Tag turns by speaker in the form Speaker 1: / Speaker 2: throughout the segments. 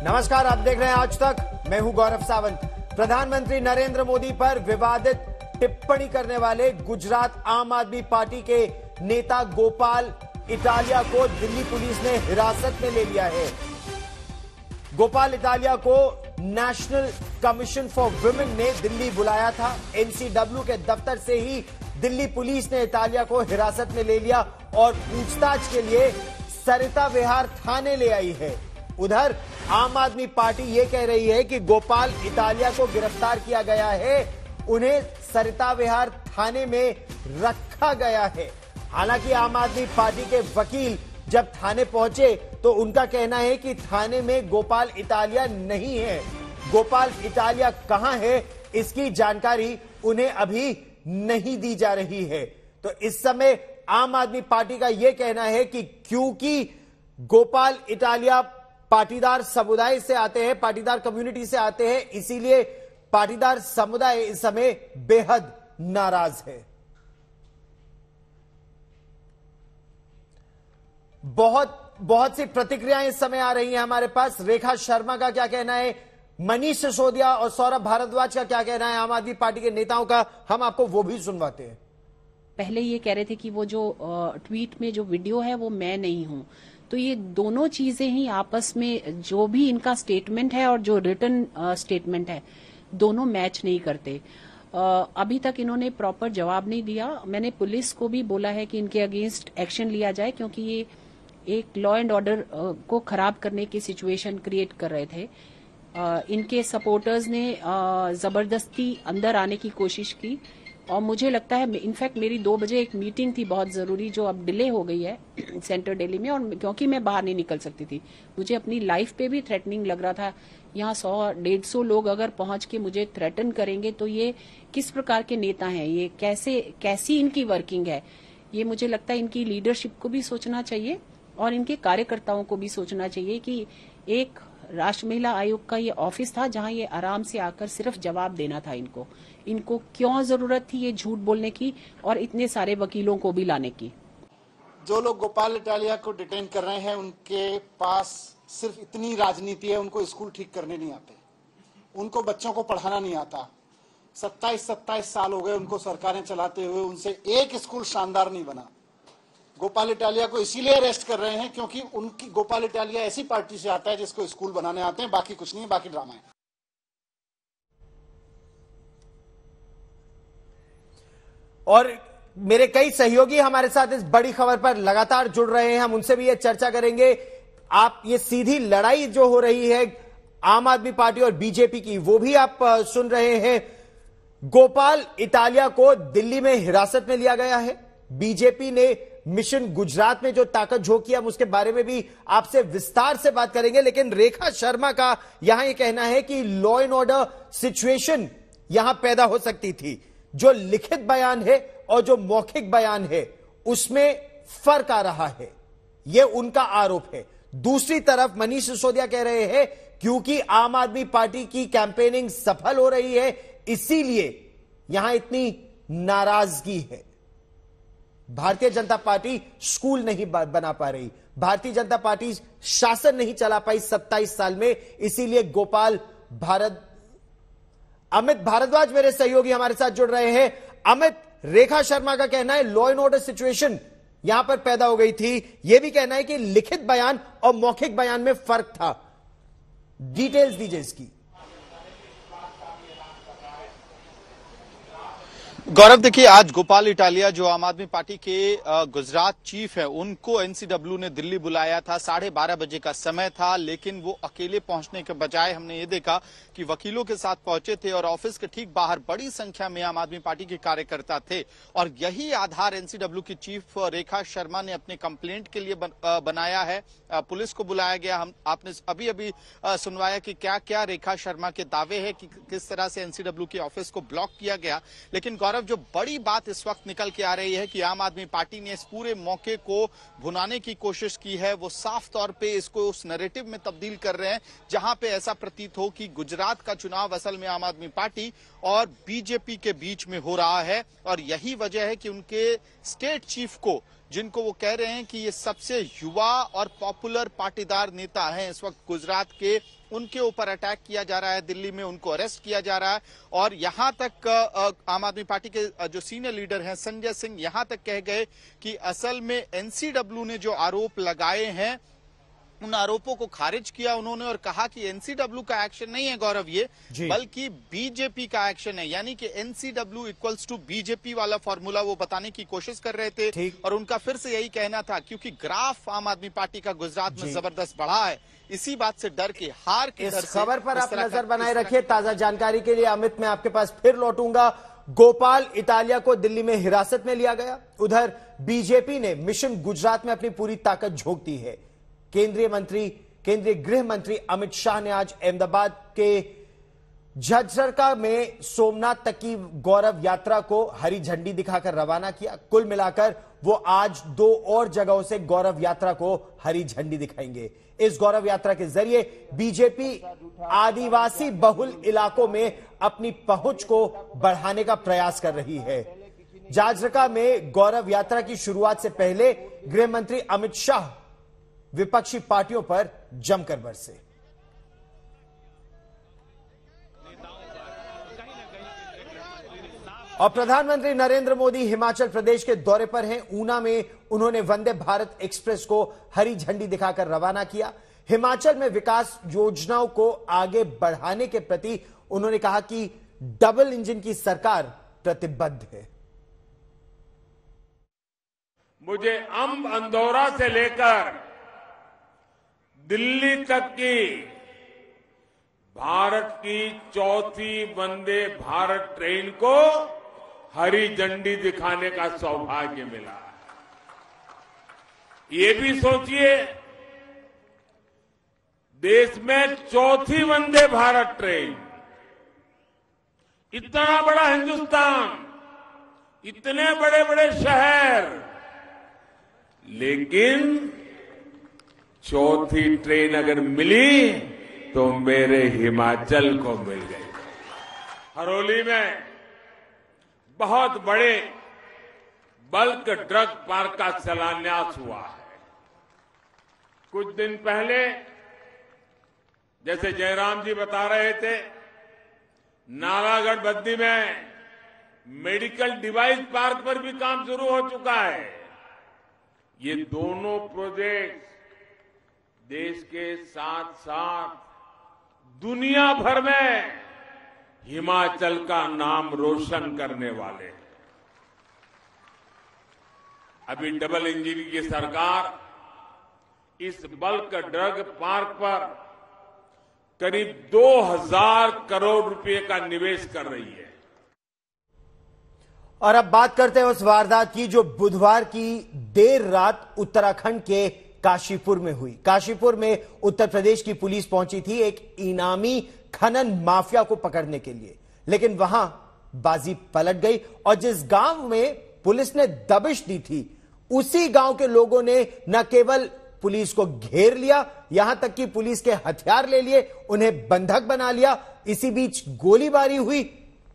Speaker 1: नमस्कार, आप देख रहे हैं आज तक। मैं हूं गौरव सावंत। प्रधानमंत्री नरेंद्र मोदी पर विवादित टिप्पणी करने वाले गुजरात आम आदमी पार्टी के नेता गोपाल इटालिया को दिल्ली पुलिस ने हिरासत में ले लिया है। गोपाल इटालिया को नेशनल कमीशन फॉर वुमेन ने दिल्ली बुलाया था। एनसीडब्ल्यू के दफ्तर से ही दिल्ली पुलिस ने इटालिया को हिरासत में ले लिया और पूछताछ के लिए सरिता विहार थाने ले आई है। उधर आम आदमी पार्टी यह कह रही है कि गोपाल इटालिया को गिरफ्तार किया गया है, उन्हें सरिता विहार थाने में रखा गया है। हालांकि आम आदमी पार्टी के वकील जब थाने पहुंचे तो उनका कहना है कि थाने में गोपाल इटालिया नहीं है। गोपाल इटालिया कहां है, इसकी जानकारी उन्हें अभी नहीं दी जा रही है। तो इस समय आम आदमी पार्टी का यह कहना है कि क्योंकि गोपाल इटालिया पाटीदार समुदाय से आते हैं, पाटीदार कम्युनिटी से आते हैं, इसीलिए पाटीदार समुदाय इस समय बेहद नाराज है। बहुत सी प्रतिक्रियाएं इस समय आ रही हैं हमारे पास। रेखा शर्मा का क्या कहना है, मनीष सिसोदिया और सौरभ भारद्वाज का क्या कहना है, आम आदमी पार्टी के नेताओं का, हम आपको वो भी सुनवाते हैं।
Speaker 2: पहले ये कह रहे थे कि वो जो ट्वीट में जो वीडियो है वो मैं नहीं हूं, तो ये दोनों चीजें ही आपस में, जो भी इनका स्टेटमेंट है और जो रिटन स्टेटमेंट है, दोनों मैच नहीं करते। अभी तक इन्होंने प्रॉपर जवाब नहीं दिया। मैंने पुलिस को भी बोला है कि इनके अगेंस्ट एक्शन लिया जाए, क्योंकि ये एक लॉ एंड ऑर्डर को खराब करने की सिचुएशन क्रिएट कर रहे थे। इनके सपोर्टर्स ने जबरदस्ती अंदर आने की कोशिश की और मुझे लगता है, इनफैक्ट मेरी 2 बजे एक मीटिंग थी बहुत जरूरी, जो अब डिले हो गई है सेंट्रल दिल्ली में, और क्योंकि मैं बाहर नहीं निकल सकती थी, मुझे अपनी लाइफ पे भी थ्रेटनिंग लग रहा था। यहाँ 100-150 लोग अगर पहुंच के मुझे थ्रेटन करेंगे तो ये किस प्रकार के नेता हैं, ये कैसी इनकी वर्किंग है, ये मुझे लगता है इनकी लीडरशिप को भी सोचना चाहिए और इनके कार्यकर्ताओं को भी सोचना चाहिए कि एक राष्ट्र महिला आयोग का ये ऑफिस था जहां ये आराम से आकर सिर्फ जवाब देना था। इनको क्यों जरूरत थी ये झूठ बोलने की और इतने सारे वकीलों को भी लाने की।
Speaker 3: जो लोग गोपाल इटालिया को डिटेन कर रहे हैं, उनके पास सिर्फ इतनी राजनीति है, उनको स्कूल ठीक करने नहीं आते, उनको बच्चों को पढ़ाना नहीं आता। 27 साल हो गए उनको सरकारें चलाते हुए, उनसे एक स्कूल शानदार नहीं बना। गोपाल इटालिया को इसीलिए अरेस्ट कर रहे हैं क्योंकि उनकी गोपाल इटालिया ऐसी पार्टी से आता है जिसको स्कूल बनाने आते हैं, बाकी कुछ नहीं है, बाकी ड्रामा है।
Speaker 1: और मेरे कई सहयोगी हमारे साथ इस बड़ी खबर पर लगातार जुड़ रहे हैं, हम उनसे भी ये चर्चा करेंगे। आप ये सीधी लड़ाई जो हो रही है आम आदमी पार्टी और बीजेपी की, वो भी आप सुन रहे हैं। गोपाल इटालिया को दिल्ली में हिरासत में लिया गया है। बीजेपी ने मिशन गुजरात में जो ताकत झोंकी, हम उसके बारे में भी आपसे विस्तार से बात करेंगे। लेकिन रेखा शर्मा का यहां यह कहना है कि लॉ एंड ऑर्डर सिचुएशन यहां पैदा हो सकती थी। जो लिखित बयान है और जो मौखिक बयान है उसमें फर्क आ रहा है, यह उनका आरोप है। दूसरी तरफ मनीष सिसोदिया कह रहे हैं क्योंकि आम आदमी पार्टी की कैंपेनिंग सफल हो रही है, इसीलिए यहां इतनी नाराजगी है। भारतीय जनता पार्टी स्कूल नहीं बना पा रही, भारतीय जनता पार्टी शासन नहीं चला पाई 27 साल में, इसीलिए अमित भारद्वाज मेरे सहयोगी हमारे साथ जुड़ रहे हैं। अमित, रेखा शर्मा का कहना है लॉ एंड ऑर्डर सिचुएशन यहां पर पैदा हो गई थी, यह भी कहना है कि लिखित बयान और मौखिक बयान में फर्क था। डिटेल्स दीजिए इसकी।
Speaker 4: गौरव, देखिए, आज गोपाल इटालिया जो आम आदमी पार्टी के गुजरात चीफ है, उनको एनसीडब्ल्यू ने दिल्ली बुलाया था। 12:30 बजे का समय था, लेकिन वो अकेले पहुंचने के बजाय हमने ये देखा कि वकीलों के साथ पहुंचे थे और ऑफिस के ठीक बाहर बड़ी संख्या में आम आदमी पार्टी के कार्यकर्ता थे। और यही आधार एनसीडब्ल्यू की चीफ रेखा शर्मा ने अपने कंप्लेंट के लिए बनाया है। पुलिस को बुलाया गया। आपने अभी सुनवाया कि क्या क्या रेखा शर्मा के दावे हैं कि किस तरह से एनसीडब्ल्यू के ऑफिस को ब्लॉक किया गया। लेकिन गौरव, जो बड़ी बात इस वक्त निकल के आ रही है कि आम आदमी पार्टी ने इस पूरे मौके को भुनाने की कोशिश की है। वो साफ तौर पे इसको उस नैरेटिव में तब्दील कर रहे हैं जहां पे ऐसा प्रतीत हो कि गुजरात का चुनाव असल में आम आदमी पार्टी और बीजेपी के बीच में हो रहा है। और यही वजह है कि उनके स्टेट चीफ को जिनको वो कह रहे हैं कि ये सबसे युवा और पॉपुलर पाटीदार नेता हैं इस वक्त गुजरात के, उनके ऊपर अटैक किया जा रहा है, दिल्ली में उनको अरेस्ट किया जा रहा है। और यहां तक आम आदमी पार्टी के जो सीनियर लीडर हैं संजय सिंह यहां तक कह गए कि असल में एनसीडब्ल्यू ने जो आरोप लगाए हैं उन आरोपों को खारिज किया उन्होंने और कहा कि एनसीडब्ल्यू का एक्शन नहीं है गौरव ये, बल्कि बीजेपी का एक्शन है। यानी कि एनसीडब्ल्यू इक्वल्स टू बीजेपी वाला फॉर्मूला वो बताने की कोशिश कर रहे थे और उनका फिर से यही कहना था क्योंकि ग्राफ आम आदमी पार्टी का गुजरात में जबरदस्त बढ़ा है, इसी बात से डर के, हार के डर से।
Speaker 1: खबर पर आप नजर बनाए रखिए। ताजा जानकारी के लिए अमित मैं आपके पास फिर लौटूंगा। गोपाल इटालिया को दिल्ली में हिरासत में लिया गया। उधर बीजेपी ने मिशन गुजरात में अपनी पूरी ताकत झोंक दी है। केंद्रीय गृह मंत्री अमित शाह ने आज अहमदाबाद के झज्जर में सोमनाथ तक की गौरव यात्रा को हरी झंडी दिखाकर रवाना किया। कुल मिलाकर वो आज 2 और जगहों से गौरव यात्रा को हरी झंडी दिखाएंगे। इस गौरव यात्रा के जरिए बीजेपी आदिवासी बहुल इलाकों में अपनी पहुंच को बढ़ाने का प्रयास कर रही है। झारखंड में गौरव यात्रा की शुरुआत से पहले गृह मंत्री अमित शाह विपक्षी पार्टियों पर जमकर बरसे। और प्रधानमंत्री नरेंद्र मोदी हिमाचल प्रदेश के दौरे पर हैं। ऊना में उन्होंने वंदे भारत एक्सप्रेस को हरी झंडी दिखाकर रवाना किया। हिमाचल में विकास योजनाओं को आगे बढ़ाने के प्रति उन्होंने कहा कि डबल इंजन की सरकार प्रतिबद्ध है।
Speaker 5: मुझे अंब अंदौरा से लेकर दिल्ली तक की भारत की चौथी वंदे भारत ट्रेन को हरी झंडी दिखाने का सौभाग्य मिला। ये भी सोचिए, देश में चौथी वंदे भारत ट्रेन, इतना बड़ा हिंदुस्तान, इतने बड़े बड़े शहर, लेकिन चौथी ट्रेन अगर मिली तो मेरे हिमाचल को मिल गई। हरोली में बहुत बड़े बल्क ड्रग पार्क का शिलान्यास हुआ है। कुछ दिन पहले जैसे जयराम जी बता रहे थे, नालागढ़ बद्दी में मेडिकल डिवाइस पार्क पर भी काम शुरू हो चुका है। ये दोनों प्रोजेक्ट देश के साथ साथ दुनिया भर में हिमाचल का नाम रोशन करने वाले हैं। अभी डबल इंजन की सरकार इस बल्क ड्रग पार्क पर करीब 2000 करोड़ रुपए का निवेश कर रही है।
Speaker 1: और अब बात करते हैं उस वारदात की जो बुधवार की देर रात उत्तराखंड के काशीपुर में हुई। काशीपुर में उत्तर प्रदेश की पुलिस पहुंची थी एक इनामी खनन माफिया को पकड़ने के लिए, लेकिन वहां बाजी पलट गई और जिस गांव में पुलिस ने दबिश दी थी उसी गांव के लोगों ने न केवल पुलिस को घेर लिया, यहां तक कि पुलिस के हथियार ले लिए, उन्हें बंधक बना लिया। इसी बीच गोलीबारी हुई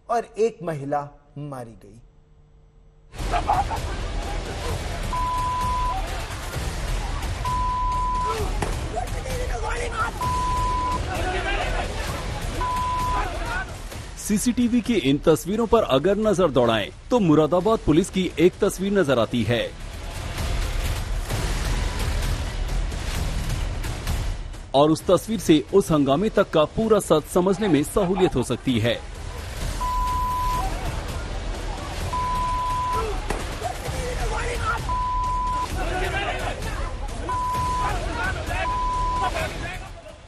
Speaker 1: और एक महिला मारी गई।
Speaker 6: सीसीटीवी की इन तस्वीरों पर अगर नजर दौड़ाएं तो मुरादाबाद पुलिस की एक तस्वीर नजर आती है। और उस तस्वीर से उस हंगामे तक का पूरा सच समझने में सहूलियत हो सकती है।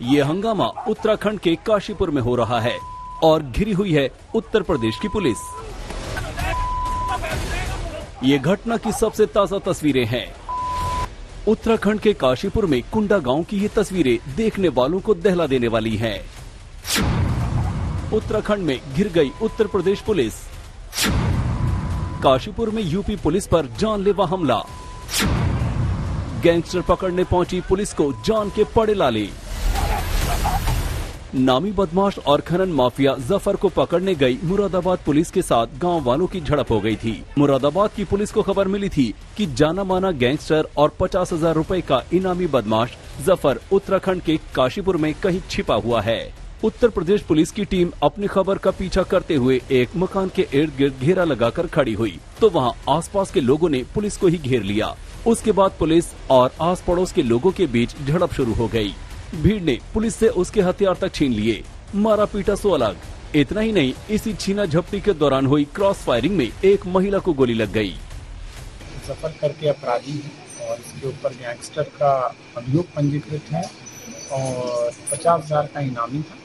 Speaker 6: ये हंगामा उत्तराखंड के काशीपुर में हो रहा है और घिरी हुई है उत्तर प्रदेश की पुलिस। ये घटना की सबसे ताजा तस्वीरें हैं। उत्तराखंड के काशीपुर में कुंडा गांव की ये तस्वीरें देखने वालों को दहला देने वाली हैं। उत्तराखंड में घिर गई उत्तर प्रदेश पुलिस। काशीपुर में यूपी पुलिस पर जानलेवा हमला। गैंगस्टर पकड़ने पहुंची पुलिस को जान के पड़े लाले। नामी बदमाश और खनन माफिया जफर को पकड़ने गई मुरादाबाद पुलिस के साथ गांव वालों की झड़प हो गई थी। मुरादाबाद की पुलिस को खबर मिली थी कि जाना माना गैंगस्टर और 50,000 रुपए का इनामी बदमाश जफर उत्तराखंड के काशीपुर में कहीं छिपा हुआ है। उत्तर प्रदेश पुलिस की टीम अपनी खबर का पीछा करते हुए एक मकान के इर्द गिर्द घेरा लगाकर खड़ी हुई तो वहां आसपास के लोगों ने पुलिस को ही घेर लिया। उसके बाद पुलिस और आस पड़ोस के लोगों के बीच झड़प शुरू हो गई। भीड़ ने पुलिस से उसके हथियार तक छीन लिए, मारा पीटा सो अलग। इतना ही नहीं, इसी छीना झपटी के दौरान हुई क्रॉस फायरिंग में एक महिला को गोली लग गई।
Speaker 7: जफर करके अपराधी है और इसके ऊपर गैंगस्टर का अभियोग पंजीकृत है और 50,000 का इनामी था।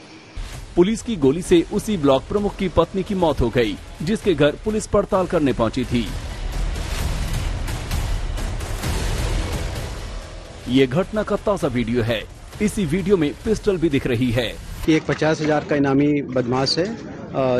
Speaker 6: पुलिस की गोली से उसी ब्लॉक प्रमुख की पत्नी की मौत हो गई, जिसके घर पुलिस पड़ताल करने पहुंची थी। ये घटना का ताजा वीडियो है। इसी वीडियो में पिस्टल भी दिख रही है।
Speaker 8: कि एक 50,000 का इनामी बदमाश है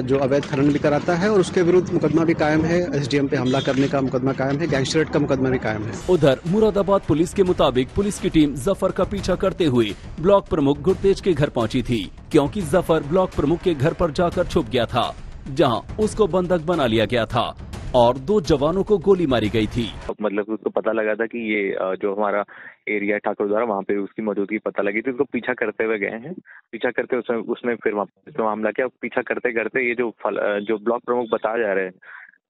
Speaker 8: जो अवैध खनन भी कराता है और उसके विरुद्ध मुकदमा भी कायम है। एसडीएम पे हमला करने का मुकदमा कायम है, गैंगस्टर का मुकदमा भी कायम है।
Speaker 6: उधर मुरादाबाद पुलिस के मुताबिक पुलिस की टीम जफर का पीछा करते हुए ब्लॉक प्रमुख गुरतेज के घर पहुंची थी, क्योंकि जफर ब्लॉक प्रमुख के घर पर जाकर छुप गया था, जहां उसको बंधक बना लिया गया था और 2 जवानों को गोली मारी गई थी।
Speaker 9: मतलब उसको पता लगा था कि ये जो हमारा एरिया ठाकुर द्वारा वहाँ पे उसकी मौजूदगी पता लगी थी। उसको पीछा करते हुए गए हैं। पीछा करते उसने फिर मामला किया। पीछा करते करते ये जो ब्लॉक प्रमुख बताया जा रहे हैं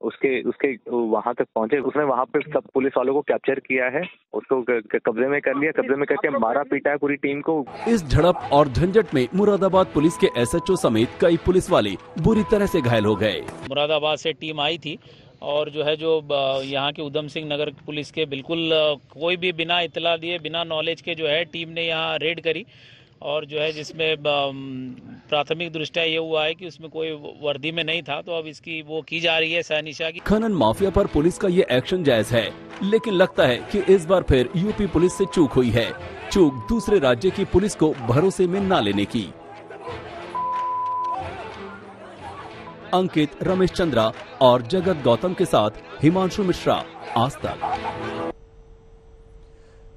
Speaker 9: उसके वहां तक पहुंचे। उसने वहां पे सब पुलिस वालों को कैप्चर किया है, उसको कब्जे में कर लिया। कब्जे में करके मारा पीटा है पूरी टीम को।
Speaker 6: इस झड़प और झंझट में मुरादाबाद पुलिस के एसएचओ समेत कई पुलिस वाले बुरी तरह से घायल हो गए।
Speaker 10: मुरादाबाद से टीम आई थी और जो यहाँ के उधम सिंह नगर पुलिस के बिल्कुल कोई भी बिना इतला दिए, बिना नॉलेज के टीम ने यहाँ रेड करी और जिसमें प्राथमिक दृष्टया ये हुआ है कि उसमें कोई वर्दी में नहीं था, तो अब इसकी वो की जा रही है सहनिशा की।
Speaker 6: खनन माफिया पर पुलिस का ये एक्शन जायज है, लेकिन लगता है कि इस बार फिर यूपी पुलिस से चूक हुई है। चूक दूसरे राज्य की पुलिस को भरोसे में न लेने की। अंकित, रमेश चंद्रा और जगत गौतम के साथ हिमांशु मिश्रा, आज तक।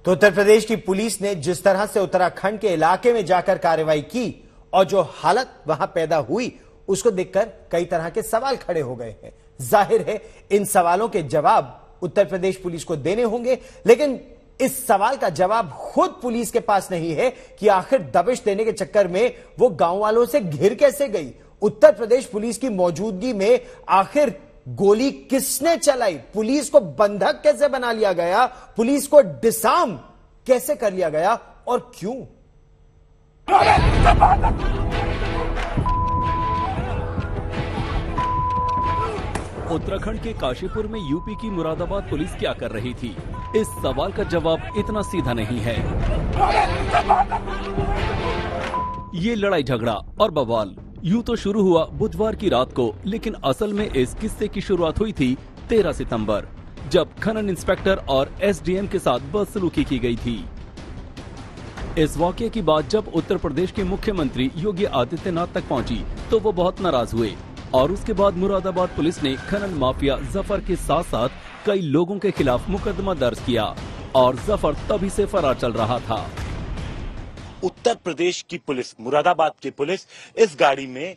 Speaker 1: तो उत्तर प्रदेश की पुलिस ने जिस तरह से उत्तराखंड के इलाके में जाकर कार्रवाई की और जो हालत वहां पैदा हुई, उसको देखकर कई तरह के सवाल खड़े हो गए हैं। जाहिर है इन सवालों के जवाब उत्तर प्रदेश पुलिस को देने होंगे, लेकिन इस सवाल का जवाब खुद पुलिस के पास नहीं है कि आखिर दबिश देने के चक्कर में वो गांव वालों से घिर कैसे गई। उत्तर प्रदेश पुलिस की मौजूदगी में आखिर गोली किसने चलाई, पुलिस को बंधक कैसे बना लिया गया, पुलिस को डिसआर्म कैसे कर लिया गया और क्यों?
Speaker 6: उत्तराखंड के काशीपुर में यूपी की मुरादाबाद पुलिस क्या कर रही थी? इस सवाल का जवाब इतना सीधा नहीं है। ये लड़ाई झगड़ा और बवाल यूं तो शुरू हुआ बुधवार की रात को, लेकिन असल में इस किस्से की शुरुआत हुई थी 13 सितंबर, जब खनन इंस्पेक्टर और एसडीएम के साथ बदसलूकी की गई थी। इस वाकये की बात जब उत्तर प्रदेश के मुख्यमंत्री योगी आदित्यनाथ तक पहुंची, तो वो बहुत नाराज हुए और उसके बाद मुरादाबाद पुलिस ने खनन माफिया जफर के साथ साथ कई लोगों के खिलाफ मुकदमा दर्ज किया और जफर तभी से फरार चल रहा था।
Speaker 11: उत्तर प्रदेश की पुलिस, मुरादाबाद की पुलिस, इस गाड़ी में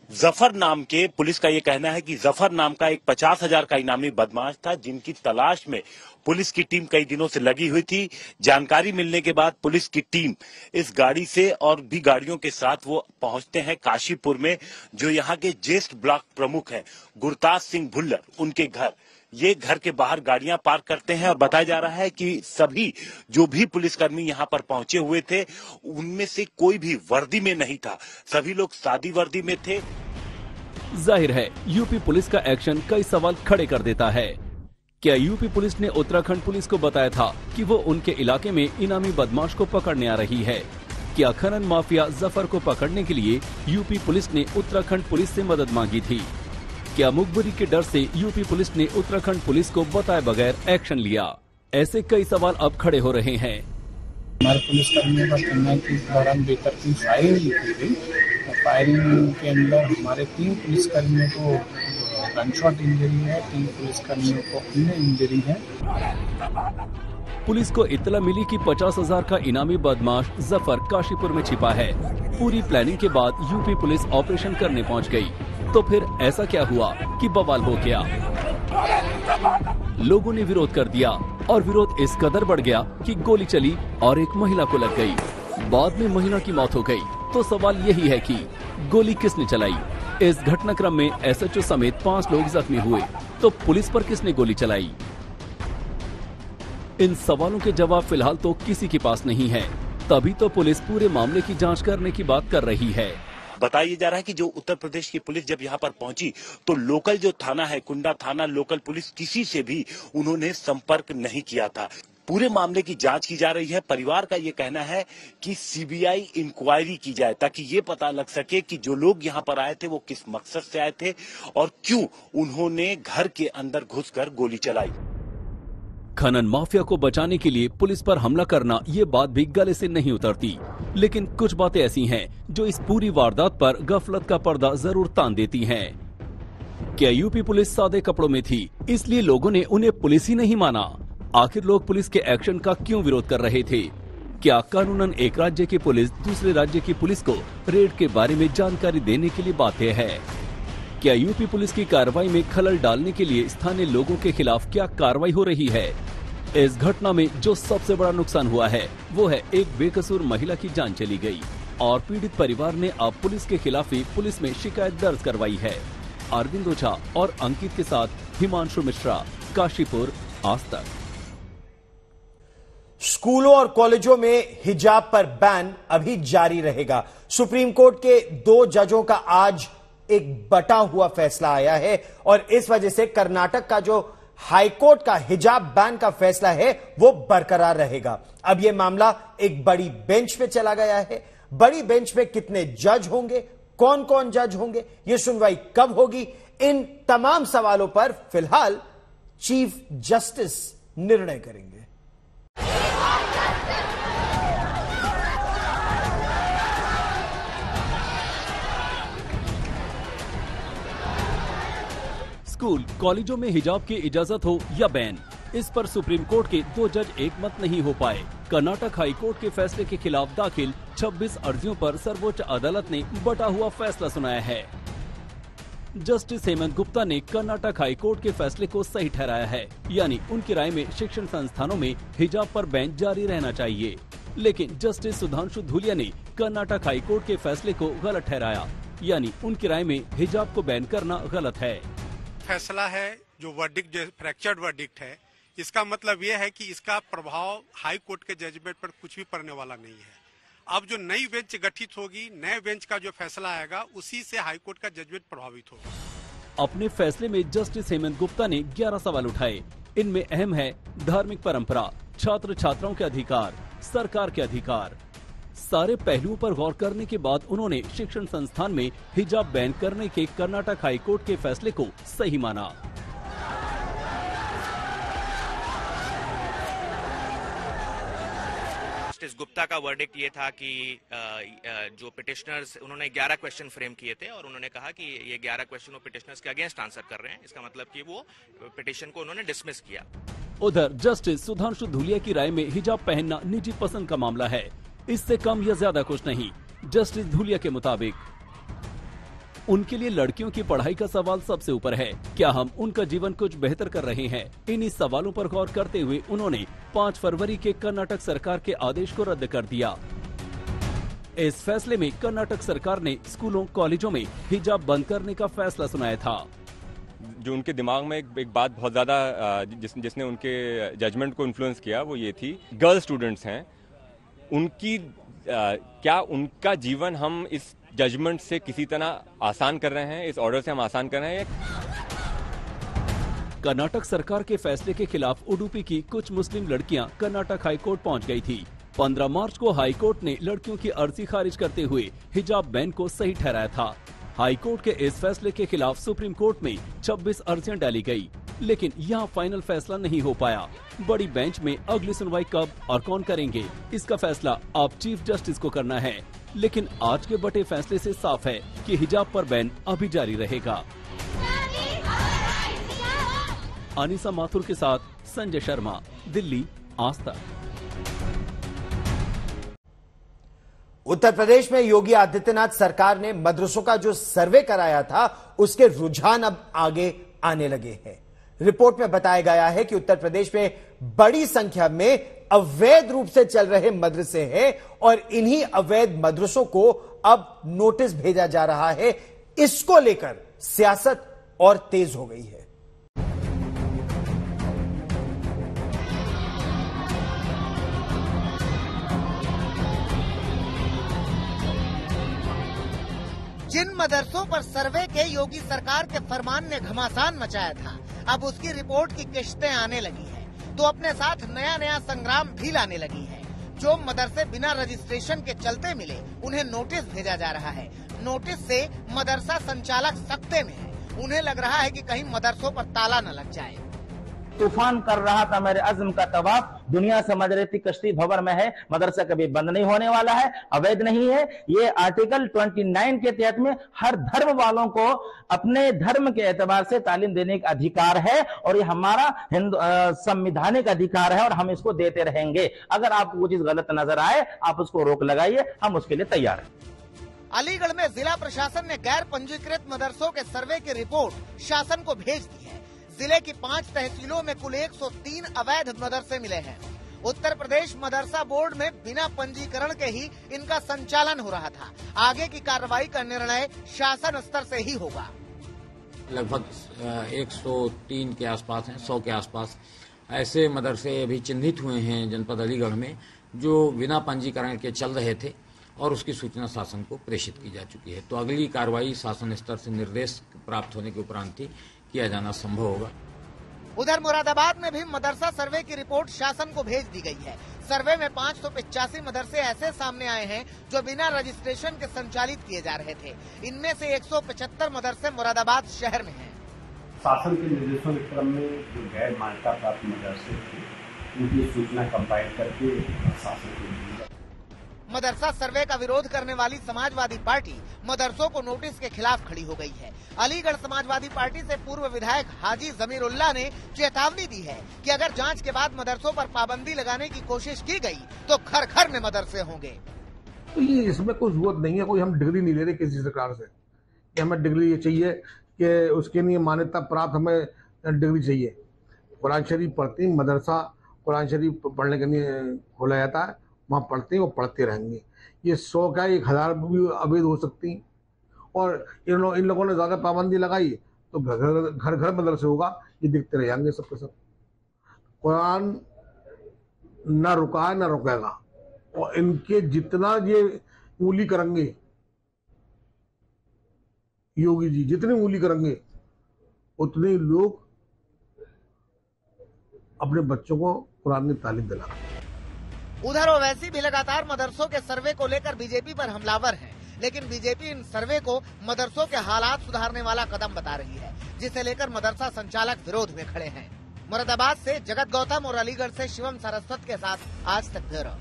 Speaker 11: जफर नाम के, पुलिस का ये कहना है कि जफर नाम का एक 50,000 का इनामी बदमाश था, जिनकी तलाश में पुलिस की टीम कई दिनों से लगी हुई थी। जानकारी मिलने के बाद पुलिस की टीम इस गाड़ी से और भी गाड़ियों के साथ वो पहुंचते हैं काशीपुर में, जो यहाँ के ज्येष्ठ ब्लॉक प्रमुख हैं गुरताज सिंह भुल्लर, उनके घर। ये घर के बाहर गाड़ियां पार्क करते हैं और बताया जा रहा है कि सभी जो भी पुलिसकर्मी यहां पर पहुंचे हुए थे, उनमें से कोई भी वर्दी में नहीं था, सभी लोग सादी वर्दी में थे।
Speaker 6: जाहिर है यूपी पुलिस का एक्शन कई सवाल खड़े कर देता है। क्या यूपी पुलिस ने उत्तराखंड पुलिस को बताया था कि वो उनके इलाके में इनामी बदमाश को पकड़ने आ रही है? क्या खनन माफिया जफर को पकड़ने के लिए यूपी पुलिस ने उत्तराखंड पुलिस से मदद मांगी थी? क्या मुखबिरी के डर से यूपी पुलिस ने उत्तराखंड पुलिस को बताए बगैर एक्शन लिया? ऐसे कई सवाल अब खड़े हो रहे हैं।
Speaker 7: हमारे पुलिसकर्मियों का कहना है कि इस दौरान बेतरतीब फायरिंग की गई। फायरिंग के अंदर हमारे 3 पुलिसकर्मियों को गनशॉट इंजरी है, 3 पुलिसकर्मियों को अन्य इंजरी है।
Speaker 6: पुलिस को इत्तला मिली कि 50,000 का इनामी बदमाश जफर काशीपुर में छिपा है। पूरी प्लानिंग के बाद यूपी पुलिस ऑपरेशन करने पहुंच गई। तो फिर ऐसा क्या हुआ कि बवाल हो गया? लोगों ने विरोध कर दिया और विरोध इस कदर बढ़ गया कि गोली चली और एक महिला को लग गई। बाद में महिला की मौत हो गई। तो सवाल यही है कि गोली किसने चलाई? इस घटनाक्रम में एसएचओ समेत 5 लोग जख्मी हुए। तो पुलिस पर किसने गोली चलाई? इन सवालों के जवाब फिलहाल तो किसी के पास नहीं है। तभी तो पुलिस पूरे मामले की जांच करने की बात कर रही है।
Speaker 11: बताया जा रहा है कि जो उत्तर प्रदेश की पुलिस जब यहाँ पर पहुंची तो लोकल जो थाना है, कुंडा थाना, लोकल पुलिस, किसी से भी उन्होंने संपर्क नहीं किया था। पूरे मामले की जांच की जा रही है। परिवार का ये कहना है कि सीबीआई इंक्वायरी की जाए ताकि ये पता लग सके कि जो लोग यहाँ पर आए थे वो किस मकसद से आए थे और क्यों उन्होंने घर के अंदर घुसकर गोली चलाई।
Speaker 6: खनन माफिया को बचाने के लिए पुलिस पर हमला करना ये बात भी गले से नहीं उतरती। लेकिन कुछ बातें ऐसी हैं जो इस पूरी वारदात पर गफलत का पर्दा जरूर तान देती हैं। क्या यूपी पुलिस सादे कपड़ों में थी इसलिए लोगों ने उन्हें पुलिस ही नहीं माना? आखिर लोग पुलिस के एक्शन का क्यों विरोध कर रहे थे? क्या कानूनन एक राज्य की पुलिस दूसरे राज्य की पुलिस को रेड के बारे में जानकारी देने के लिए बाध्य है? क्या यूपी पुलिस की कार्रवाई में खलल डालने के लिए स्थानीय लोगों के खिलाफ क्या कार्रवाई हो रही है? इस घटना में जो सबसे बड़ा नुकसान हुआ है वो है एक बेकसूर महिला की जान चली गई और पीड़ित परिवार ने अब पुलिस के खिलाफ ही पुलिस में शिकायत दर्ज करवाई है। अरविंद ओझा और अंकित के साथ हिमांशु मिश्रा, काशीपुर, आज तक।
Speaker 1: स्कूलों और कॉलेजों में हिजाब पर बैन अभी जारी रहेगा। सुप्रीम कोर्ट के 2 जजों का आज एक बटा हुआ फैसला आया है और इस वजह से कर्नाटक का जो हाईकोर्ट का हिजाब बैन का फैसला है वो बरकरार रहेगा। अब यह मामला एक बड़ी बेंच पे चला गया है। बड़ी बेंच पे कितने जज होंगे, कौन कौन जज होंगे, यह सुनवाई कब होगी, इन तमाम सवालों पर फिलहाल चीफ जस्टिस निर्णय करेंगे।
Speaker 6: स्कूल कॉलेजों में हिजाब की इजाजत हो या बैन, इस पर सुप्रीम कोर्ट के 2 जज एकमत नहीं हो पाए। कर्नाटक हाई कोर्ट के फैसले के खिलाफ दाखिल 26 अर्जियों पर सर्वोच्च अदालत ने बटा हुआ फैसला सुनाया है। जस्टिस हेमंत गुप्ता ने कर्नाटक हाई कोर्ट के फैसले को सही ठहराया है, यानी उनकी राय में शिक्षण संस्थानों में हिजाब पर बैन जारी रहना चाहिए। लेकिन जस्टिस सुधांशु धूलिया ने कर्नाटक हाई कोर्ट के फैसले को गलत ठहराया, यानी उनकी राय में हिजाब को बैन करना गलत है।
Speaker 12: फैसला है जो वर्डिक्ट, जो फ्रैक्चर्ड वर्डिक्ट है, इसका मतलब यह है कि इसका प्रभाव हाई कोर्ट के जजमेंट पर कुछ भी पड़ने वाला नहीं है। अब जो नई बेंच गठित होगी, नए बेंच का जो फैसला आएगा उसी से हाई कोर्ट का जजमेंट प्रभावित होगा।
Speaker 6: अपने फैसले में जस्टिस हेमंत गुप्ता ने 11 सवाल उठाए। इनमें अहम है धार्मिक परंपरा, छात्र छात्राओं के अधिकार, सरकार के अधिकार। सारे पहलुओं पर गौर करने के बाद उन्होंने शिक्षण संस्थान में हिजाब बैन करने के कर्नाटक हाई कोर्ट के फैसले को सही माना।
Speaker 13: जस्टिस गुप्ता का वर्डिक्ट ये था कि जो पिटिशनर्स, उन्होंने 11 क्वेश्चन फ्रेम किए थे और उन्होंने कहा कि ये 11 क्वेश्चन वो पिटिशनर्स के अगेंस्ट आंसर कर रहे हैं। इसका मतलब कि वो पिटिशन को उन्होंने डिसमिस किया।
Speaker 6: उधर जस्टिस सुधांशु धूलिया की राय में हिजाब पहनना निजी पसंद का मामला है, इससे कम या ज्यादा कुछ नहीं। जस्टिस धूलिया के मुताबिक उनके लिए लड़कियों की पढ़ाई का सवाल सबसे ऊपर है। क्या हम उनका जीवन कुछ बेहतर कर रहे हैं? इन्हीं सवालों पर गौर करते हुए उन्होंने 5 फरवरी के कर्नाटक सरकार के आदेश को रद्द कर दिया। इस फैसले में कर्नाटक सरकार ने स्कूलों कॉलेजों में हिजाब बंद करने का फैसला सुनाया था।
Speaker 14: जो उनके दिमाग में एक बात बहुत ज्यादा जिसने उनके जजमेंट को इन्फ्लुएंस किया वो ये थी, गर्ल स्टूडेंट्स हैं, उनकी क्या उनका जीवन हम इस जजमेंट से किसी तरह आसान कर रहे हैं, इस ऑर्डर से हम आसान कर रहे हैं।
Speaker 6: कर्नाटक सरकार के फैसले के खिलाफ उडुपी की कुछ मुस्लिम लड़कियां कर्नाटक हाई कोर्ट पहुंच गई थी। 15 मार्च को हाई कोर्ट ने लड़कियों की अर्जी खारिज करते हुए हिजाब बैन को सही ठहराया था। हाई कोर्ट के इस फैसले के खिलाफ सुप्रीम कोर्ट में 26 अर्जियां डाली गई, लेकिन यहाँ फाइनल फैसला नहीं हो पाया। बड़ी बेंच में अगली सुनवाई कब और कौन करेंगे, इसका फैसला अब चीफ जस्टिस को करना है। लेकिन आज के बटे फैसले से साफ है कि हिजाब पर बैन अभी जारी रहेगा। अनीसा माथुर के साथ संजय शर्मा, दिल्ली, आज तक।
Speaker 1: उत्तर प्रदेश में योगी आदित्यनाथ सरकार ने मदरसों का जो सर्वे कराया था उसके रुझान अब आगे आने लगे हैं। रिपोर्ट में बताया गया है कि उत्तर प्रदेश में बड़ी संख्या में अवैध रूप से चल रहे मदरसे हैं और इन्हीं अवैध मदरसों को अब नोटिस भेजा जा रहा है। इसको लेकर सियासत और तेज हो गई है।
Speaker 15: जिन मदरसों पर सर्वे के योगी सरकार के फरमान ने घमासान मचाया था, अब उसकी रिपोर्ट की किश्तें आने लगी है तो अपने साथ नया नया संग्राम भी लाने लगी है। जो मदरसे बिना रजिस्ट्रेशन के चलते मिले उन्हें नोटिस भेजा जा रहा है। नोटिस से मदरसा संचालक सकते में है। उन्हें लग रहा है कि कहीं मदरसों पर ताला न लग जाए।
Speaker 16: तूफान कर रहा था मेरे अज़्म का तवाफ, दुनिया समझ रही थी कश्ती भंवर में है, मदरसा कभी बंद नहीं होने वाला है, अवैध नहीं है। ये आर्टिकल 29 के तहत में हर धर्म वालों को अपने धर्म के एतबार से तालीम देने का अधिकार है और ये हमारा संवैधानिक अधिकार है और हम इसको देते रहेंगे। अगर आपको कुछ गलत नजर आए आप उसको रोक लगाइए, हम उसके लिए तैयार हैं।
Speaker 15: अलीगढ़ में जिला प्रशासन ने गैर पंजीकृत मदरसों के सर्वे की रिपोर्ट शासन को भेज दी है। जिले की 5 तहसीलों में कुल 103 अवैध मदरसे मिले हैं। उत्तर प्रदेश मदरसा बोर्ड में बिना पंजीकरण के ही इनका संचालन हो रहा था। आगे की कार्रवाई का निर्णय शासन स्तर से ही होगा।
Speaker 17: लगभग 103 के आसपास हैं, 100 के आसपास ऐसे मदरसे अभी चिन्हित हुए हैं जनपद अलीगढ़ में जो बिना पंजीकरण के चल रहे थे और उसकी सूचना शासन को प्रेषित की जा चुकी है। तो अगली कार्रवाई शासन स्तर से निर्देश प्राप्त होने के उपरांत ही किया जाना संभव होगा।
Speaker 15: उधर मुरादाबाद में भी मदरसा सर्वे की रिपोर्ट शासन को भेज दी गई है। सर्वे में 585 मदरसे ऐसे सामने आए हैं जो बिना रजिस्ट्रेशन के संचालित किए जा रहे थे। इनमें से 175 मदरसे मुरादाबाद शहर में हैं।
Speaker 18: शासन के निर्देशों के क्रम में जो गैर मान्यता प्राप्त मदरसे थे उनकी सूचना कंपाइल करके शासन को दी।
Speaker 15: मदरसा सर्वे का विरोध करने वाली समाजवादी पार्टी मदरसों को नोटिस के खिलाफ खड़ी हो गई है। अलीगढ़ समाजवादी पार्टी से पूर्व विधायक हाजी जमीरुल्लाह ने चेतावनी दी है कि अगर जांच के बाद मदरसों पर पाबंदी लगाने की कोशिश की गई तो घर घर में मदरसे होंगे।
Speaker 19: तो ये इसमें कोई जरूरत नहीं है, कोई हम डिग्री नहीं ले रहे किसी सरकार से कि हमें डिग्री चाहिए कि उसके लिए मान्यता प्राप्त हमें डिग्री चाहिए। कुरान शरीफ पढ़ती मदरसा कुरान शरीफ पढ़ने के लिए खोला जाता है, वहाँ पढ़ते हैं वो पढ़ते रहेंगे। ये 100 का 1000 भी अवैध हो सकती और इन लोगों ने ज़्यादा पाबंदी लगाई तो घर घर मदरसे होगा, ये दिखते रह जाएंगे सबके सब। कुरान ना रुका ना रुकेगा और इनके जितना ये ऊली करेंगे योगी जी जितनी ऊली करेंगे उतने लोग अपने बच्चों को कुरान की तालीम दिलाएंगे।
Speaker 15: उधर ओवैसी भी लगातार मदरसों के सर्वे को लेकर बीजेपी पर हमलावर है, लेकिन बीजेपी इन सर्वे को मदरसों के हालात सुधारने वाला कदम बता रही है, जिसे लेकर मदरसा संचालक विरोध में खड़े हैं। मुरादाबाद से जगत गौतम और अलीगढ़ से शिवम सारस्वत के साथ आज तक ब्यूरो।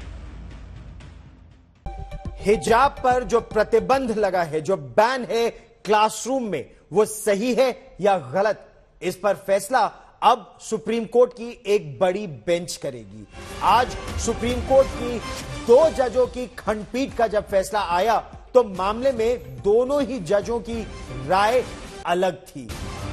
Speaker 1: हिजाब पर जो प्रतिबंध लगा है, जो बैन है क्लासरूम में, वो सही है या गलत, इस पर फैसला अब सुप्रीम कोर्ट की एक बड़ी बेंच करेगी। आज सुप्रीम कोर्ट की 2 जजों की खंडपीठ का जब फैसला आया तो मामले में दोनों ही जजों की राय अलग थी।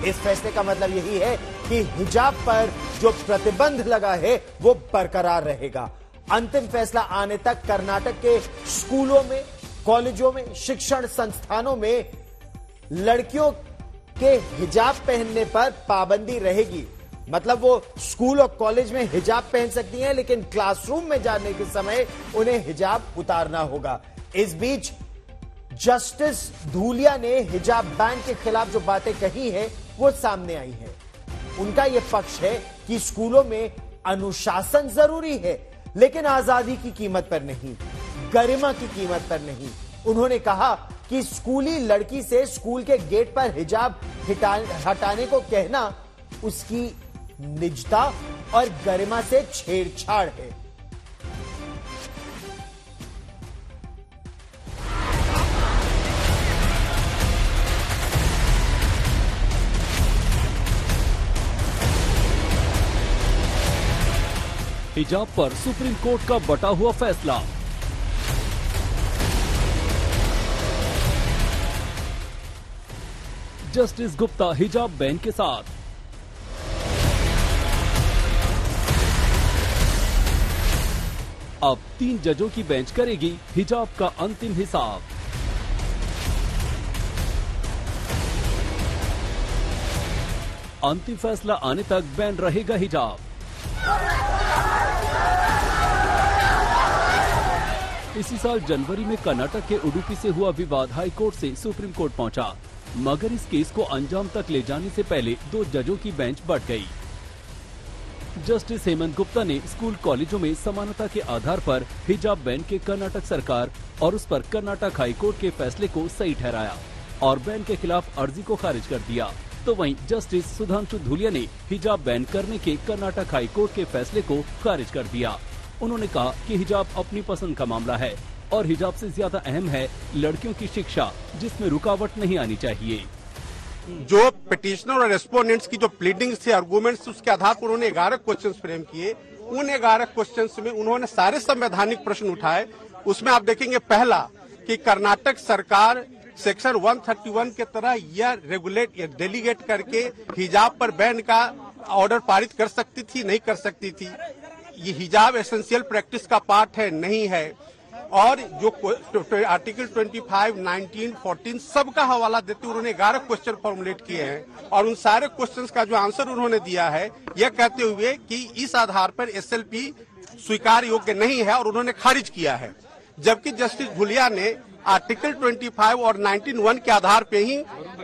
Speaker 1: इस फैसले का मतलब यही है कि हिजाब पर जो प्रतिबंध लगा है वो बरकरार रहेगा। अंतिम फैसला आने तक कर्नाटक के स्कूलों में, कॉलेजों में, शिक्षण संस्थानों में लड़कियों के हिजाब पहनने पर पाबंदी रहेगी। मतलब वो स्कूल और कॉलेज में हिजाब पहन सकती हैं, लेकिन क्लासरूम में जाने के समय उन्हें हिजाब उतारना होगा। इस बीच जस्टिस धूलिया ने हिजाब बैन के खिलाफ जो बातें कही हैं वो सामने आई हैं। उनका यह पक्ष है कि स्कूलों में अनुशासन जरूरी है, लेकिन आजादी की कीमत पर नहीं, गरिमा की कीमत पर नहीं। उन्होंने कहा कि स्कूली लड़की से स्कूल के गेट पर हिजाब हटाने को कहना उसकी निजता और गरिमा से छेड़छाड़ है।
Speaker 6: हिजाब पर सुप्रीम कोर्ट का बटा हुआ फैसला। जस्टिस गुप्ता हिजाब बैन के साथ। अब 3 जजों की बेंच करेगी हिजाब का अंतिम हिसाब। अंतिम फैसला आने तक बैन रहेगा हिजाब। इसी साल जनवरी में कर्नाटक के उडुपी से हुआ विवाद हाई कोर्ट से सुप्रीम कोर्ट पहुंचा, मगर इस केस को अंजाम तक ले जाने से पहले 2 जजों की बेंच बढ़ गई। जस्टिस हेमंत गुप्ता ने स्कूल कॉलेजों में समानता के आधार पर हिजाब बैन के कर्नाटक सरकार और उस पर कर्नाटक हाई कोर्ट के फैसले को सही ठहराया और बैन के खिलाफ अर्जी को खारिज कर दिया। तो वहीं जस्टिस सुधांशु धूलिया ने हिजाब बैन करने के कर्नाटक हाई कोर्ट के फैसले को खारिज कर दिया। उन्होंने कहा कि हिजाब अपनी पसंद का मामला है और हिजाब से ज्यादा अहम है लड़कियों की शिक्षा, जिसमें रुकावट नहीं आनी चाहिए।
Speaker 12: जो पिटिशनर और रेस्पोंडेंट्स की जो प्लीडिंग्स थी, आर्गुमेंट्स, उसके आधार पर उन्होंने 11 क्वेश्चंस फ्रेम किए। उन 11 क्वेश्चंस में उन्होंने सारे संवैधानिक प्रश्न उठाए। उसमें आप देखेंगे पहला कि कर्नाटक सरकार सेक्शन 131 के तरह यह रेगुलेट या डेलीगेट करके हिजाब पर बैन का ऑर्डर पारित कर सकती थी, नहीं कर सकती थी। ये हिजाब एसेंशियल प्रैक्टिस का पार्ट है, नहीं है। और जो आर्टिकल 25, 19, 14 सबका हवाला देते उन्होंने 11 क्वेश्चन फॉर्मुलेट किए हैं और उन सारे क्वेश्चंस का जो आंसर उन्होंने दिया है यह कहते हुए कि इस आधार पर एसएलपी स्वीकार योग्य नहीं है और उन्होंने खारिज किया है। जबकि जस्टिस धूलिया ने आर्टिकल 25 और 19(1) के आधार पे ही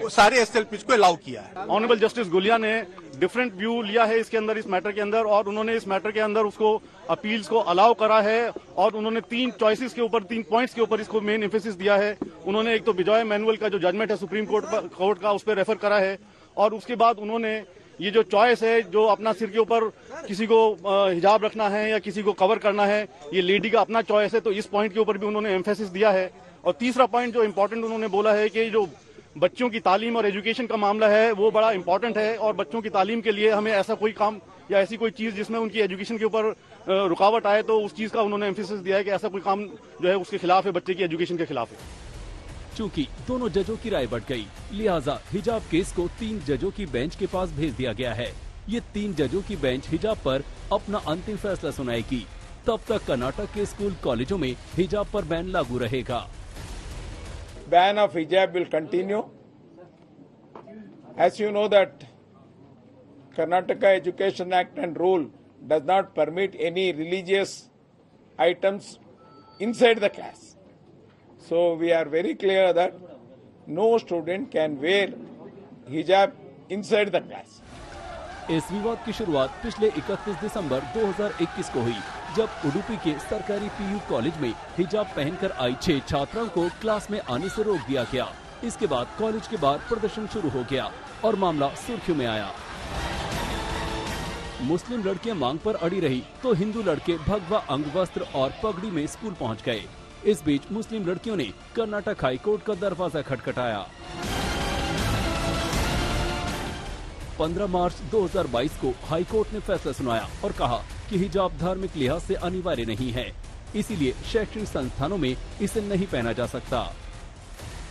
Speaker 12: सारे एसएलपी को अलाउ किया है।
Speaker 20: ऑनरेबल जस्टिस धूलिया ने डिफरेंट व्यू लिया है इसके अंदर, इस मैटर के अंदर, और उन्होंने इस मैटर के अंदर उसको अपील्स को अलाउ करा है और उन्होंने 3 चॉइसेस के ऊपर, 3 पॉइंट्स के ऊपर इसको मेन एम्फेसिस दिया है। उन्होंने एक तो बिजॉय मैनुअल का जो जजमेंट है सुप्रीम कोर्ट का, उस पर रेफर करा है और उसके बाद उन्होंने ये जो चॉइस है, जो अपना सिर के ऊपर किसी को हिजाब रखना है या किसी को कवर करना है, ये लेडी का अपना चॉइस है, तो इस पॉइंट के ऊपर भी उन्होंने एम्फेसिस दिया है। और तीसरा पॉइंट जो इम्पोर्टेंट उन्होंने बोला है कि जो बच्चों की तालीम और एजुकेशन का मामला है वो बड़ा इम्पोर्टेंट है और बच्चों की तालीम के लिए हमें ऐसा कोई काम या ऐसी कोई चीज जिसमें उनकी एजुकेशन के ऊपर रुकावट आए, तो उस चीज का उन्होंने एम्फेसिस दिया है कि ऐसा कोई काम जो है उसके खिलाफ है, बच्चे की एजुकेशन के खिलाफ है।
Speaker 6: चूंकि दोनों जजों की राय बढ़ गई, लिहाजा हिजाब केस को 3 जजों की बेंच के पास भेज दिया गया है। ये 3 जजों की बेंच हिजाब पर अपना अंतिम फैसला सुनाएगी। तब तक कर्नाटक के स्कूल कॉलेजों में हिजाब पर बैन लागू रहेगा।
Speaker 21: Ban of hijab will continue. As you know that Karnataka Education Act and rule does not permit any religious items inside the class. So we are very clear that no student can wear hijab inside the class.
Speaker 6: इस विवाद की शुरुआत पिछले 31 दिसंबर 2021 को हुई, जब उडुपी के सरकारी पीयू कॉलेज में हिजाब पहनकर आई 6 छात्राओं को क्लास में आने से रोक दिया गया। इसके बाद कॉलेज के बाहर प्रदर्शन शुरू हो गया और मामला सुर्खियों में आया। मुस्लिम लड़कियां मांग पर अड़ी रही तो हिंदू लड़के भगवा अंगवस्त्र और पगड़ी में स्कूल पहुंच गए। इस बीच मुस्लिम लड़कियों ने कर्नाटक हाई कोर्ट का दरवाजा खटखटाया। 15 मार्च 2022 को हाई कोर्ट ने फैसला सुनाया और कहा कि हिजाब धार्मिक लिहाज से अनिवार्य नहीं है, इसीलिए शैक्षणिक संस्थानों में इसे नहीं पहना जा सकता।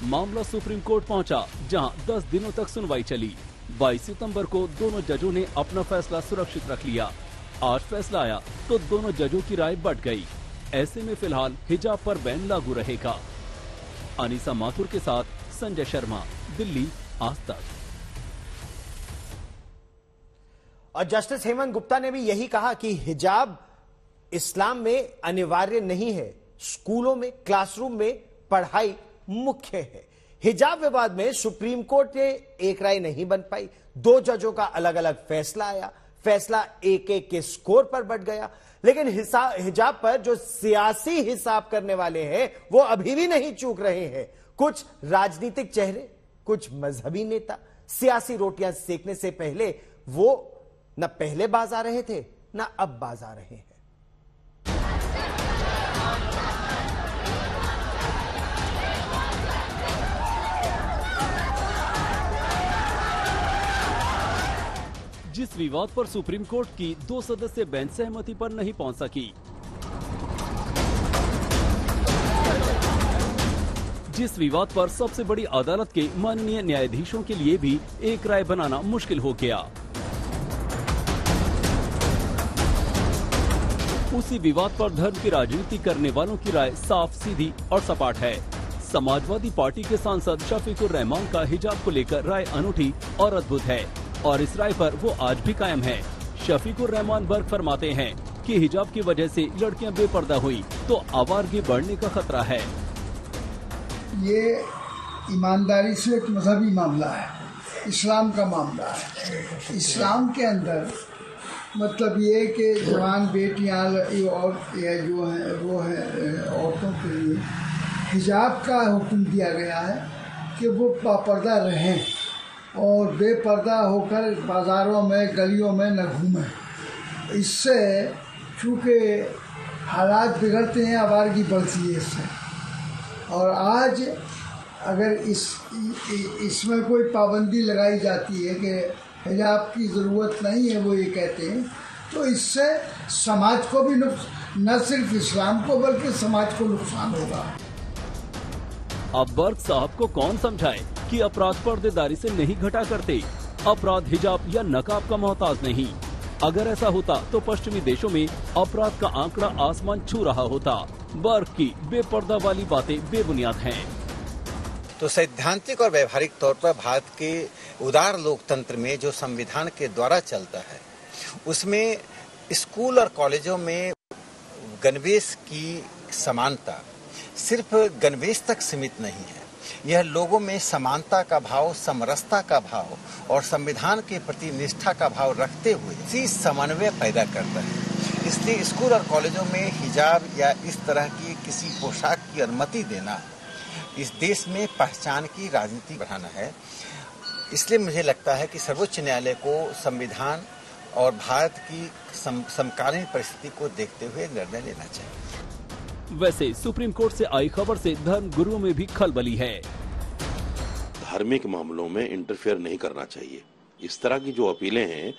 Speaker 6: मामला सुप्रीम कोर्ट पहुंचा, जहां 10 दिनों तक सुनवाई चली। 22 सितंबर को दोनों जजों ने अपना फैसला सुरक्षित रख लिया। आज फैसला आया तो दोनों जजों की राय बढ़ गई। ऐसे में फिलहाल हिजाब पर बैन लागू रहेगा। अनीसा माथुर के साथ संजय शर्मा, दिल्ली, आज तक।
Speaker 1: और जस्टिस हेमंत गुप्ता ने भी यही कहा कि हिजाब इस्लाम में अनिवार्य नहीं है, स्कूलों में, क्लासरूम में पढ़ाई मुख्य है। हिजाब विवाद में सुप्रीम कोर्ट ने एक राय नहीं बन पाई। 2 जजों का अलग अलग फैसला आया, फैसला 1-1 के स्कोर पर बढ़ गया। लेकिन हिजाब पर जो सियासी हिसाब करने वाले हैं वो अभी भी नहीं चूक रहे हैं। कुछ राजनीतिक चेहरे, कुछ मजहबी नेता सियासी रोटियां सेकने से पहले वो न पहले बाज आ रहे थे न अब बाज आ रहे हैं।
Speaker 6: जिस विवाद पर सुप्रीम कोर्ट की 2 सदस्यीय बेंच सहमति पर नहीं पहुंच सकी, जिस विवाद पर सबसे बड़ी अदालत के माननीय न्यायाधीशों के लिए भी एक राय बनाना मुश्किल हो गया, उसी विवाद पर धर्म की राजनीति करने वालों की राय साफ, सीधी और सपाट है। समाजवादी पार्टी के सांसद शफीकुर रहमान का हिजाब को लेकर राय अनूठी और अद्भुत है और इस राय पर वो आज भी कायम है। शफीकुर रहमान बर्ग फरमाते हैं कि हिजाब की वजह से लड़कियां बेपर्दा हुई तो आवारगी बढ़ने का खतरा है।
Speaker 2: ये ईमानदारी से एक मजहबी मामला है, इस्लाम का मामला है। इस्लाम के अंदर मतलब ये कि जवान बेटियां और जो है वो है औरतों के लिए हिजाब का हुक्म दिया गया है कि वो बापर्दा रहें और बेपर्दा होकर बाज़ारों में गलियों में न घूमें। इससे चूँकि हालात बिगड़ते हैं, आवारगी बढ़ती है इससे। और आज अगर इसमें कोई पाबंदी लगाई जाती है कि हिजाब की ज़रूरत नहीं है, वो ये कहते हैं, तो इससे समाज को भी न सिर्फ इस्लाम को बल्कि समाज को नुकसान होगा।
Speaker 6: अब बर्ग साहब को कौन समझाए कि अपराध पर्देदारी से नहीं घटा करते, अपराध हिजाब या नकाब का मोहताज नहीं। अगर ऐसा होता तो पश्चिमी देशों में अपराध का आंकड़ा आसमान छू रहा होता। बर्ग की बेपर्दा वाली बातें बेबुनियाद हैं।
Speaker 22: तो सैद्धांतिक और व्यवहारिक तौर पर भारत के उदार लोकतंत्र में जो संविधान के द्वारा चलता है, उसमें स्कूल और कॉलेजों में गणवेश की समानता सिर्फ गणवेश तक सीमित नहीं है। यह लोगों में समानता का भाव, समरसता का भाव और संविधान के प्रति निष्ठा का भाव रखते हुए इसी समन्वय पैदा करता है। इसलिए स्कूल और कॉलेजों में हिजाब या इस तरह की किसी पोशाक की अनुमति देना इस देश में पहचान की राजनीति बढ़ाना है। इसलिए मुझे लगता है कि सर्वोच्च न्यायालय को संविधान और भारत की समकालीन परिस्थिति को देखते हुए निर्णय लेना चाहिए।
Speaker 6: वैसे सुप्रीम कोर्ट से आई खबर से धर्म गुरुओं में भी खलबली है।
Speaker 23: धार्मिक मामलों में इंटरफेयर नहीं करना चाहिए। इस तरह की जो अपीलें हैं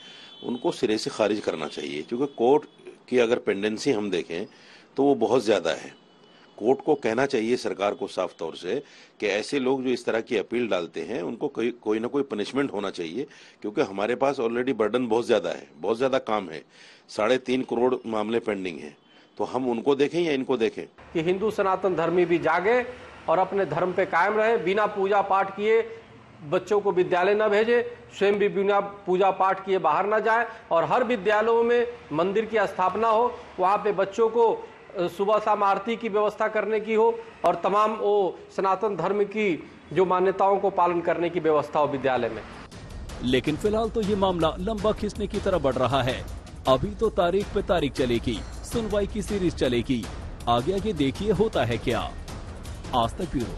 Speaker 23: उनको सिरे से खारिज करना चाहिए, क्योंकि कोर्ट की अगर पेंडेंसी हम देखें तो वो बहुत ज्यादा है। कोर्ट को कहना चाहिए सरकार को साफ तौर से कि ऐसे लोग जो इस तरह की अपील डालते हैं उनको कोई ना कोई पनिशमेंट होना चाहिए, क्योंकि हमारे पास ऑलरेडी बर्डन बहुत ज्यादा है, बहुत ज्यादा काम है। 3.5 करोड़ मामले पेंडिंग हैं, तो हम उनको देखें या इनको देखें?
Speaker 24: कि हिंदू सनातन धर्मी भी जागे और अपने धर्म पे कायम रहे, बिना पूजा पाठ किए बच्चों को विद्यालय न भेजे, स्वयं भी बिना पूजा पाठ किए बाहर न जाए, और हर विद्यालयों में मंदिर की स्थापना हो, वहाँ पे बच्चों को सुबह शाम आरती की व्यवस्था करने की हो और तमाम वो सनातन धर्म की जो मान्यताओं को पालन करने की व्यवस्था हो विद्यालय में।
Speaker 6: लेकिन फिलहाल तो ये मामला लंबा खींचने की तरफ बढ़ रहा है। अभी तो तारीख पे तारीख चलेगी, सुनवाई की सीरीज चलेगी। आगे आगे देखिए होता है क्या। आज तक ब्यूरो।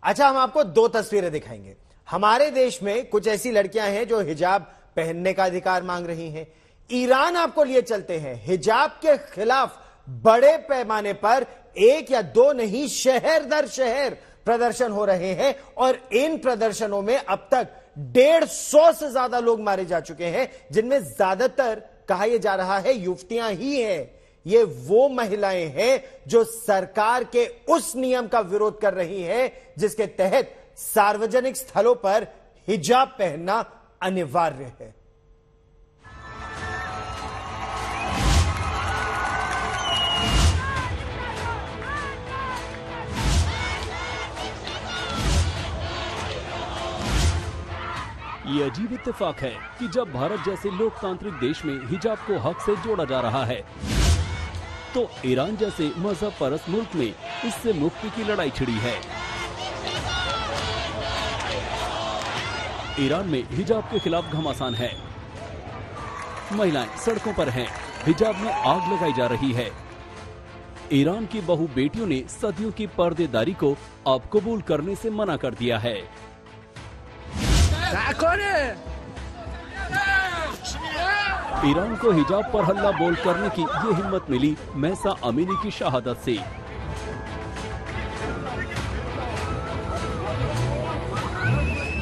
Speaker 1: अच्छा, हम आपको 2 तस्वीरें दिखाएंगे। हमारे देश में कुछ ऐसी लड़कियां हैं जो हिजाब पहनने का अधिकार मांग रही हैं। ईरान आपको लिए चलते हैं। हिजाब के खिलाफ बड़े पैमाने पर 1 या 2 नहीं, शहर दर शहर प्रदर्शन हो रहे हैं और इन प्रदर्शनों में अब तक 150 से ज्यादा लोग मारे जा चुके हैं, जिनमें ज्यादातर कहा यह जा रहा है युवतियां ही हैं। ये वो महिलाएं हैं जो सरकार के उस नियम का विरोध कर रही हैं जिसके तहत सार्वजनिक स्थलों पर हिजाब पहनना अनिवार्य है।
Speaker 6: ये अजीब इत्तेफाक है कि जब भारत जैसे लोकतांत्रिक देश में हिजाब को हक से जोड़ा जा रहा है, तो ईरान जैसे मजहब परस्त मुल्क में इससे मुक्ति की लड़ाई छिड़ी है। ईरान में हिजाब के खिलाफ घमासान है। महिलाएं सड़कों पर हैं, हिजाब में आग लगाई जा रही है। ईरान की बहू बेटियों ने सदियों की पर्देदारी को अब कबूल करने से मना कर दिया है। ईरान को हिजाब पर हल्ला बोल करने की ये हिम्मत मिली महसा अमीनी की शहादत से।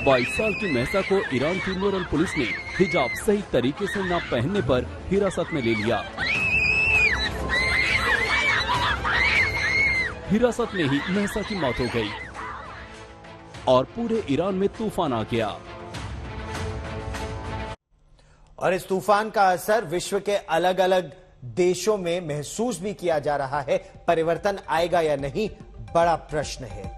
Speaker 6: 22 साल की महसा को ईरान की नूरन पुलिस ने हिजाब सही तरीके से न पहनने पर हिरासत में ले लिया। हिरासत में ही महसा की मौत हो गई और पूरे ईरान में तूफान आ गया।
Speaker 1: और इस तूफान का असर विश्व के अलग अलग देशों में महसूस भी किया जा रहा है। परिवर्तन आएगा या नहीं, बड़ा प्रश्न है।